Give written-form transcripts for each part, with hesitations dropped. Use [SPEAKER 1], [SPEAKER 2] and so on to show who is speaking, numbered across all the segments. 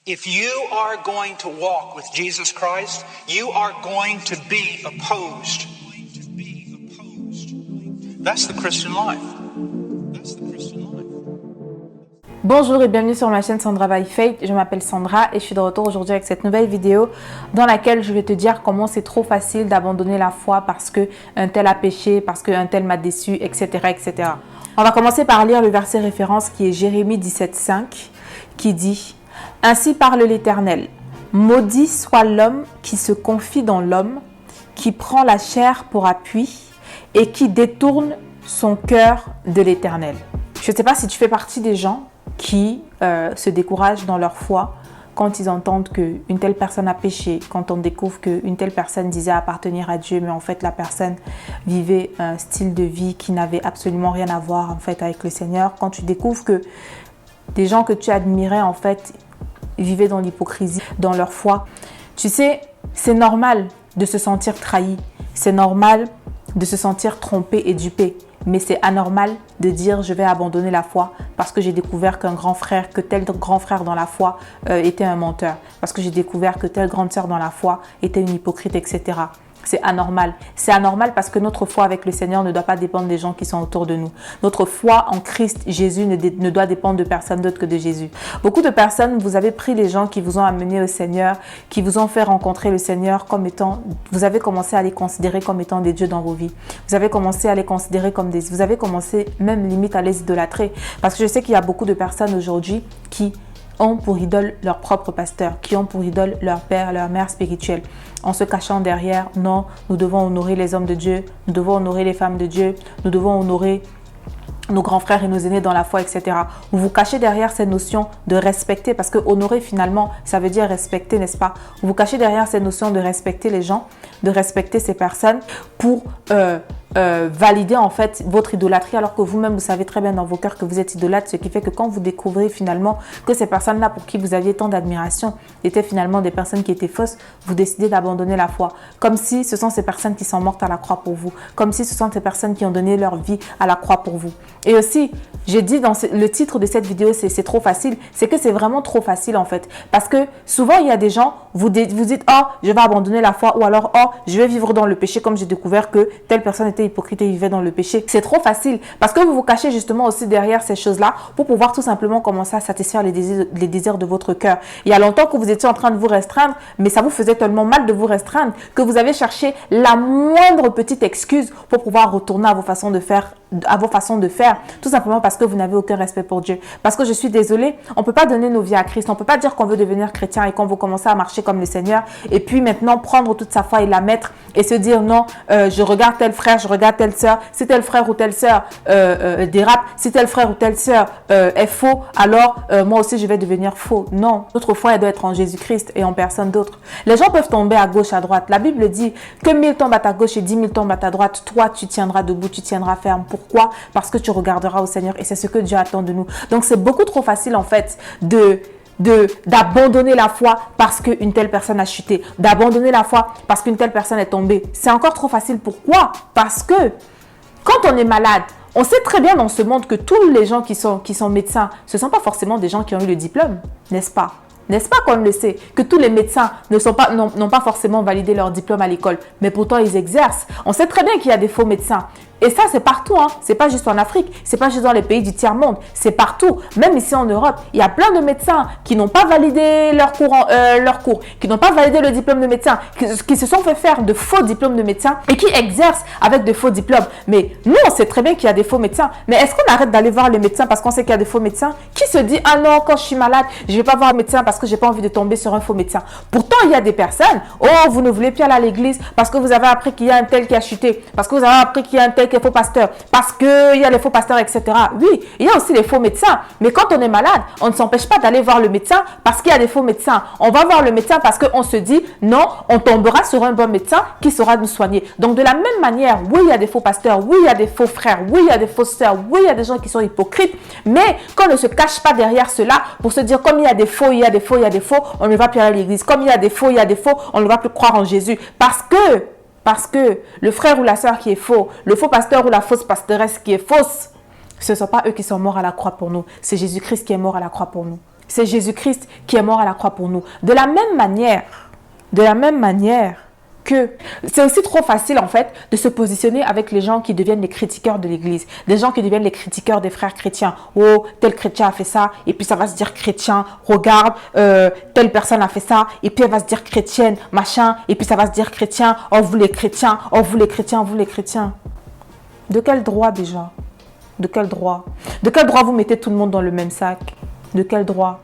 [SPEAKER 1] If you are going to walk with Jesus Christ, you are going to be opposed. That's the Christian life.
[SPEAKER 2] Bonjour et bienvenue sur ma chaîne Sandra by Faith. Je m'appelle Sandra et je suis de retour aujourd'hui avec cette nouvelle vidéo dans laquelle je vais te dire comment c'est trop facile d'abandonner la foi parce qu'un tel a péché, parce qu'un tel m'a déçu, etc., etc. On va commencer par lire le verset référence qui est Jérémie 17,5 qui dit « Ainsi parle l'Éternel, maudit soit l'homme qui se confie dans l'homme, qui prend la chair pour appui et qui détourne son cœur de l'Éternel. » Je ne sais pas si tu fais partie des gens qui se découragent dans leur foi quand ils entendent qu'une telle personne a péché, quand on découvre qu'une telle personne disait appartenir à Dieu, mais en fait la personne vivait un style de vie qui n'avait absolument rien à voir en fait avec le Seigneur, quand tu découvres que des gens que tu admirais en fait vivaient dans l'hypocrisie, dans leur foi. Tu sais, c'est normal de se sentir trahi, c'est normal de se sentir trompé et dupé. Mais c'est anormal de dire je vais abandonner la foi parce que j'ai découvert qu'un grand frère, que tel grand frère dans la foi était un menteur. Parce que j'ai découvert que telle grande sœur dans la foi était une hypocrite, etc. C'est anormal. C'est anormal parce que notre foi avec le Seigneur ne doit pas dépendre des gens qui sont autour de nous. Notre foi en Christ Jésus ne doit dépendre de personne d'autre que de Jésus. Beaucoup de personnes, vous avez pris les gens qui vous ont amené au Seigneur, qui vous ont fait rencontrer le Seigneur comme étant, vous avez commencé à les considérer comme étant des dieux dans vos vies. Vous avez commencé à les considérer comme des, vous avez commencé même limite à les idolâtrer. Parce que je sais qu'il y a beaucoup de personnes aujourd'hui qui ont pour idole leur propre pasteur, qui ont pour idole leur père, leur mère spirituelle, en se cachant derrière, non, nous devons honorer les hommes de Dieu, nous devons honorer les femmes de Dieu, nous devons honorer nos grands frères et nos aînés dans la foi, etc. Vous vous cachez derrière ces notions de respecter, parce que honorer finalement, ça veut dire respecter, n'est-ce pas? Vous vous cachez derrière ces notions de respecter les gens, de respecter ces personnes pour valider en fait votre idolâtrie, alors que vous-même vous savez très bien dans vos cœurs que vous êtes idolâtre, ce qui fait que quand vous découvrez finalement que ces personnes-là pour qui vous aviez tant d'admiration étaient finalement des personnes qui étaient fausses, vous décidez d'abandonner la foi, comme si ce sont ces personnes qui sont mortes à la croix pour vous, comme si ce sont ces personnes qui ont donné leur vie à la croix pour vous. Et aussi, j'ai dit dans le titre de cette vidéo, c'est trop facile, c'est que c'est vraiment trop facile en fait, parce que souvent il y a des gens, vous dites oh je vais abandonner la foi, ou alors oh je vais vivre dans le péché comme j'ai découvert que telle personne était hypocrite et vivait dans le péché. C'est trop facile parce que vous vous cachez justement aussi derrière ces choses-là pour pouvoir tout simplement commencer à satisfaire les désirs de votre cœur. Il y a longtemps que vous étiez en train de vous restreindre, mais ça vous faisait tellement mal de vous restreindre que vous avez cherché la moindre petite excuse pour pouvoir retourner à vos façons de faire, tout simplement parce que vous n'avez aucun respect pour Dieu. Parce que je suis désolée, on ne peut pas donner nos vies à Christ, on ne peut pas dire qu'on veut devenir chrétien et qu'on veut commencer à marcher comme le Seigneur et puis maintenant prendre toute sa foi et la mettre et se dire non, je regarde tel frère, je regarde telle sœur, si tel frère ou telle sœur dérape, si tel frère ou telle sœur est faux, alors moi aussi je vais devenir faux. Non, notre foi elle doit être en Jésus-Christ et en personne d'autre. Les gens peuvent tomber à gauche, à droite. La Bible dit que 1000 tombent à ta gauche et 10 000 tombent à ta droite. Toi, tu tiendras debout, tu tiendras ferme. Pourquoi? Parce que tu regarderas au Seigneur et c'est ce que Dieu attend de nous. Donc c'est beaucoup trop facile en fait d'abandonner la foi parce qu'une telle personne a chuté, d'abandonner la foi parce qu'une telle personne est tombée. C'est encore trop facile. Pourquoi? Parce que quand on est malade, on sait très bien dans ce monde que tous les gens qui sont médecins, ce ne sont pas forcément des gens qui ont eu le diplôme, n'est-ce pas? N'est-ce pas qu'on le sait? Que tous les médecins n'ont pas forcément validé leur diplôme à l'école, mais pourtant ils exercent. On sait très bien qu'il y a des faux médecins. Et ça, c'est partout, hein. C'est pas juste en Afrique, c'est pas juste dans les pays du tiers-monde, c'est partout. Même ici en Europe, il y a plein de médecins qui n'ont pas validé leur cours, qui n'ont pas validé le diplôme de médecin, qui se sont fait faire de faux diplômes de médecin et qui exercent avec de faux diplômes. Mais nous, on sait très bien qu'il y a des faux médecins. Mais est-ce qu'on arrête d'aller voir le médecin parce qu'on sait qu'il y a des faux médecins? Qui se dit, ah non, quand je suis malade, je vais pas voir le médecin parce que j'ai pas envie de tomber sur un faux médecin. Pourtant, il y a des personnes, oh, vous ne voulez plus aller à l'église parce que vous avez appris qu'il y a un tel qui a chuté, parce que vous avez appris qu'il y a un tel qui est faux pasteur, parce qu'il y a les faux pasteurs, etc. Oui, il y a aussi les faux médecins. Mais quand on est malade, on ne s'empêche pas d'aller voir le médecin parce qu'il y a des faux médecins. On va voir le médecin parce qu'on se dit, non, on tombera sur un bon médecin qui saura nous soigner. Donc, de la même manière, oui, il y a des faux pasteurs, oui, il y a des faux frères, oui, il y a des fausses sœurs, oui, il y a des gens qui sont hypocrites. Mais qu'on ne se cache pas derrière cela pour se dire, comme il y a des faux, il y a des faux, il y a des faux, on ne va plus aller à l'église. Comme il y a des faux, il y a des faux, on ne va plus croire en Jésus. Parce que le frère ou la sœur qui est faux, le faux pasteur ou la fausse pastoresse qui est fausse, ce ne sont pas eux qui sont morts à la croix pour nous. C'est Jésus-Christ qui est mort à la croix pour nous. C'est Jésus-Christ qui est mort à la croix pour nous. De la même manière que c'est aussi trop facile en fait de se positionner avec les gens qui deviennent les critiqueurs de l'église, des gens qui deviennent les critiqueurs des frères chrétiens. Oh, tel chrétien a fait ça, et puis ça va se dire chrétien, regarde, telle personne a fait ça, et puis elle va se dire chrétienne, machin, et puis ça va se dire chrétien, oh vous les chrétiens, oh vous les chrétiens, vous les chrétiens. De quel droit déjà? De quel droit? De quel droit vous mettez tout le monde dans le même sac? De quel droit?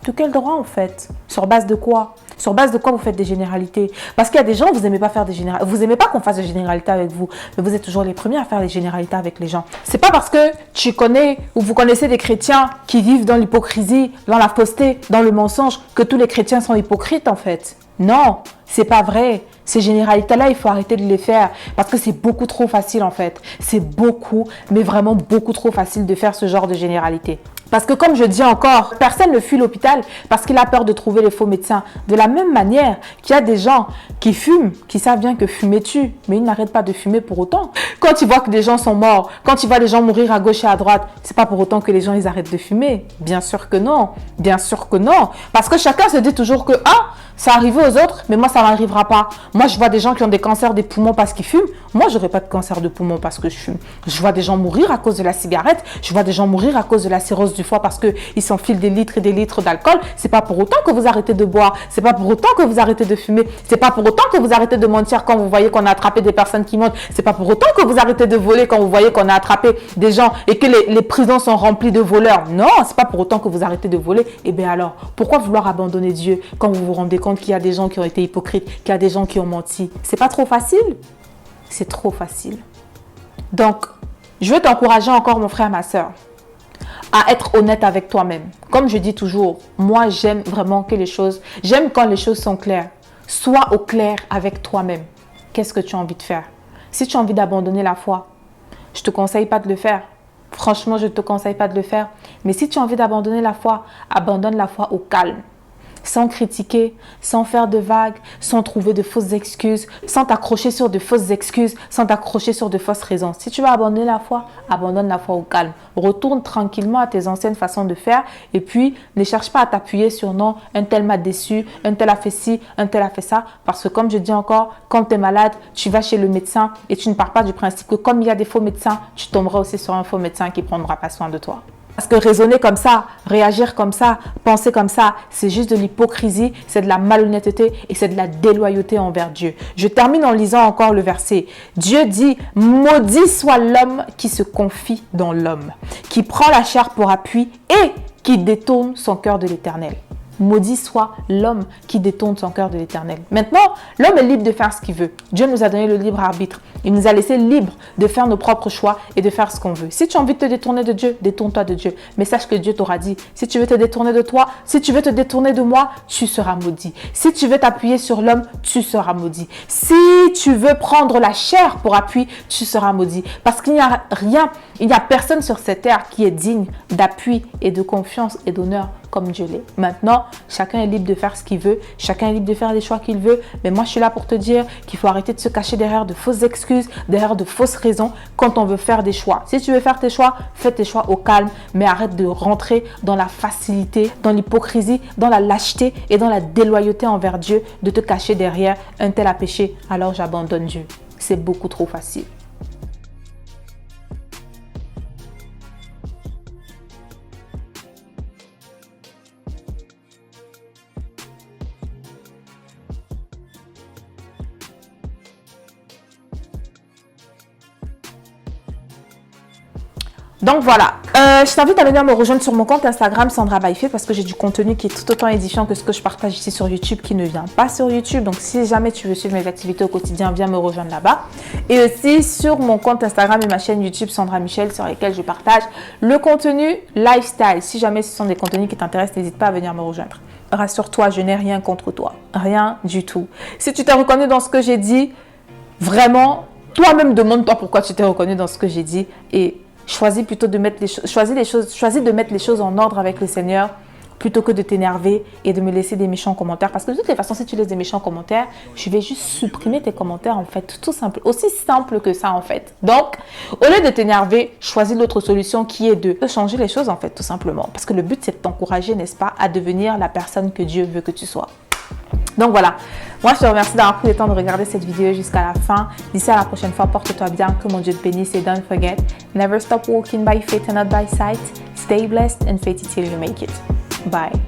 [SPEAKER 2] De quel droit en fait? Sur base de quoi? Sur base de quoi vous faites des généralités? Parce qu'il y a des gens, vous n'aimez pas faire des généralités. Vous n'aimez pas qu'on fasse des généralités avec vous. Mais vous êtes toujours les premiers à faire des généralités avec les gens. C'est pas parce que tu connais ou vous connaissez des chrétiens qui vivent dans l'hypocrisie, dans la fausseté, dans le mensonge, que tous les chrétiens sont hypocrites en fait. Non, c'est pas vrai. Ces généralités-là, il faut arrêter de les faire parce que c'est beaucoup trop facile en fait. C'est beaucoup, mais vraiment beaucoup trop facile de faire ce genre de généralité. Parce que comme je dis encore, personne ne fuit l'hôpital parce qu'il a peur de trouver les faux médecins. De la même manière qu'il y a des gens qui fument, qui savent bien que fumer tue, mais ils n'arrêtent pas de fumer pour autant. Quand tu vois que des gens sont morts, quand tu vois des gens mourir à gauche et à droite, c'est pas pour autant que les gens ils arrêtent de fumer. Bien sûr que non. Bien sûr que non. Parce que chacun se dit toujours que ça arrive aux autres, mais moi ça m'arrivera pas. Moi je vois des gens qui ont des cancers des poumons parce qu'ils fument. Moi j'aurai pas de cancer de poumon parce que je fume. Je vois des gens mourir à cause de la cigarette. Je vois des gens mourir à cause de la cirrhose du foie parce qu'ils s'enfilent des litres et des litres d'alcool. C'est pas pour autant que vous arrêtez de boire. C'est pas pour autant que vous arrêtez de fumer. C'est pas pour autant que vous arrêtez de mentir quand vous voyez qu'on a attrapé des personnes qui mentent. C'est pas pour autant que vous arrêtez de voler quand vous voyez qu'on a attrapé des gens et que les prisons sont remplies de voleurs. Non, c'est pas pour autant que vous arrêtez de voler. Et bien alors, pourquoi vouloir abandonner Dieu quand vous vous rendez compte qu'il y a des gens qui ont été hypocrites, qu'il y a des gens qui ont menti? C'est pas trop facile? C'est trop facile. Donc, je veux t'encourager encore, mon frère, ma soeur, à être honnête avec toi-même. Comme je dis toujours, moi, j'aime vraiment que j'aime quand les choses sont claires. Sois au clair avec toi-même. Qu'est-ce que tu as envie de faire? Si tu as envie d'abandonner la foi, je ne te conseille pas de le faire. Franchement, je ne te conseille pas de le faire. Mais si tu as envie d'abandonner la foi, abandonne la foi au calme. Sans critiquer, sans faire de vagues, sans trouver de fausses excuses, sans t'accrocher sur de fausses excuses, sans t'accrocher sur de fausses raisons. Si tu veux abandonner la foi, abandonne la foi au calme. Retourne tranquillement à tes anciennes façons de faire et puis ne cherche pas à t'appuyer sur non, un tel m'a déçu, un tel a fait ci, un tel a fait ça. Parce que comme je dis encore, quand tu es malade, tu vas chez le médecin et tu ne pars pas du principe que comme il y a des faux médecins, tu tomberas aussi sur un faux médecin qui ne prendra pas soin de toi. Parce que raisonner comme ça, réagir comme ça, penser comme ça, c'est juste de l'hypocrisie, c'est de la malhonnêteté et c'est de la déloyauté envers Dieu. Je termine en lisant encore le verset. Dieu dit, maudit soit l'homme qui se confie dans l'homme, qui prend la chair pour appui et qui détourne son cœur de l'Éternel. Maudit soit l'homme qui détourne son cœur de l'Éternel. Maintenant, l'homme est libre de faire ce qu'il veut. Dieu nous a donné le libre arbitre. Il nous a laissé libres de faire nos propres choix et de faire ce qu'on veut. Si tu as envie de te détourner de Dieu, détourne-toi de Dieu. Mais sache que Dieu t'aura dit, si tu veux te détourner de toi, si tu veux te détourner de moi, tu seras maudit. Si tu veux t'appuyer sur l'homme, tu seras maudit. Si tu veux prendre la chair pour appui, tu seras maudit. Parce qu'il n'y a rien, il n'y a personne sur cette terre qui est digne d'appui et de confiance et d'honneur comme Dieu l'est. Maintenant, chacun est libre de faire ce qu'il veut, chacun est libre de faire les choix qu'il veut, mais moi je suis là pour te dire qu'il faut arrêter de se cacher derrière de fausses excuses, derrière de fausses raisons quand on veut faire des choix. Si tu veux faire tes choix, fais tes choix au calme, mais arrête de rentrer dans la facilité, dans l'hypocrisie, dans la lâcheté et dans la déloyauté envers Dieu, de te cacher derrière un tel a péché, alors j'abandonne Dieu. C'est beaucoup trop facile. Donc voilà, je t'invite à venir me rejoindre sur mon compte Instagram Sandra by Faye parce que j'ai du contenu qui est tout autant édifiant que ce que je partage ici sur YouTube qui ne vient pas sur YouTube. Donc si jamais tu veux suivre mes activités au quotidien, viens me rejoindre là-bas. Et aussi sur mon compte Instagram et ma chaîne YouTube Sandra Michel sur lesquelles je partage le contenu lifestyle. Si jamais ce sont des contenus qui t'intéressent, n'hésite pas à venir me rejoindre. Rassure-toi, je n'ai rien contre toi. Rien du tout. Si tu t'es reconnu dans ce que j'ai dit, vraiment, toi-même demande-toi pourquoi tu t'es reconnu dans ce que j'ai dit et choisis plutôt de mettre les choses, choisis de mettre les choses en ordre avec le Seigneur plutôt que de t'énerver et de me laisser des méchants commentaires. Parce que de toutes les façons, si tu laisses des méchants commentaires, je vais juste supprimer tes commentaires en fait. Tout simple. Aussi simple que ça en fait. Donc, au lieu de t'énerver, choisis l'autre solution qui est de changer les choses en fait, tout simplement. Parce que le but, c'est de t'encourager, n'est-ce pas, à devenir la personne que Dieu veut que tu sois. Donc voilà, moi je te remercie d'avoir pris le temps de regarder cette vidéo jusqu'à la fin. D'ici à la prochaine fois, porte-toi bien, que mon Dieu te bénisse et don't forget, never stop walking by faith and not by sight. Stay blessed and faith it till you make it. Bye.